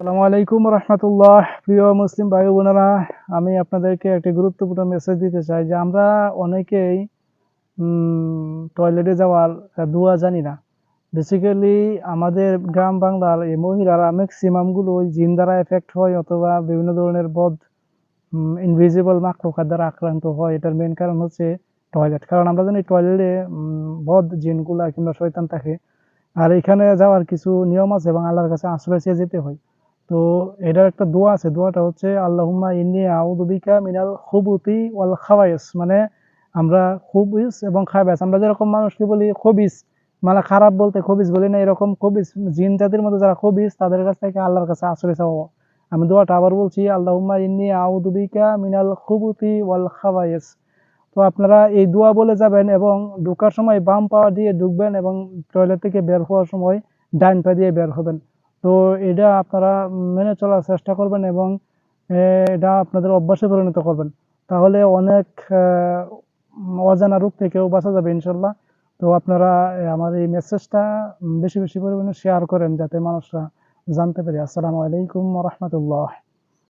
আসসালামু আলাইকুম রহমতুল্লাহ। প্রিয় মুসলিম ভাই বোনেরা, আমি আপনাদেরকে একটি গুরুত্বপূর্ণ মেসেজ দিতে চাই যে আমরা অনেকেই টয়লেটে যাওয়ার দোয়া জানি না। বেসিক্যালি আমাদের গ্রাম বাংলার এই মহিলারা ম্যাক্সিমামগুলো ওই জিন দ্বারা এফেক্ট হয় অথবা বিভিন্ন ধরনের বদ ইনভিজিবল মাকলুকাত দ্বারা আক্রান্ত হয়। এটার মেন কারণ হচ্ছে টয়লেট। কারণ আমরা জানি টয়লেটে বদ জিনগুলা কিংবা শয়তান থাকে। আর এখানে যাওয়ার কিছু নিয়ম আছে এবং আল্লাহর কাছে আশ্রয় চেয়ে যেতে হয়। তো এটার একটা দোয়া আছে, দোয়াটা হচ্ছে আল্লাহুম্মা ইন্নী আউযু বিকা মিনাল খুবুতি ওয়াল খাবায়েস। মানে আমরা খুবিস এবং খাবায়েস, আমরা যেরকম মানুষকে বলি খবিস, মানে খারাপ বলতে খবিস বলি না, এরকম খবিস জিন জাতির মধ্যে যারা খবিস তাদের কাছ থেকে আল্লাহর কাছে আশ্রয় চাওয়া। আমি দোয়াটা আবার বলছি, আল্লাহুম্মা ইন্নী আউযু বিকা মিনাল খুবুতি ওয়াল খাবায়েস। তো আপনারা এই দোয়া বলে যাবেন এবং ঢোকার সময় বাম পা দিয়ে ঢুকবেন এবং টয়লেট থেকে বের হওয়ার সময় ডান পা দিয়ে বের হবেন। তো এটা আপনারা মেনে চলার চেষ্টা করবেন এবং এটা আপনাদের অভ্যাসে পরিণত করবেন। তাহলে অনেক অজানা রোগ থেকেও বাঁচা যাবে ইনশাল্লাহ। তো আপনারা আমার এই মেসেজটা বেশি বেশি পরিমাণে শেয়ার করেন যাতে মানুষরা জানতে পারে। আসসালামু আলাইকুম রহমতুল্লাহ।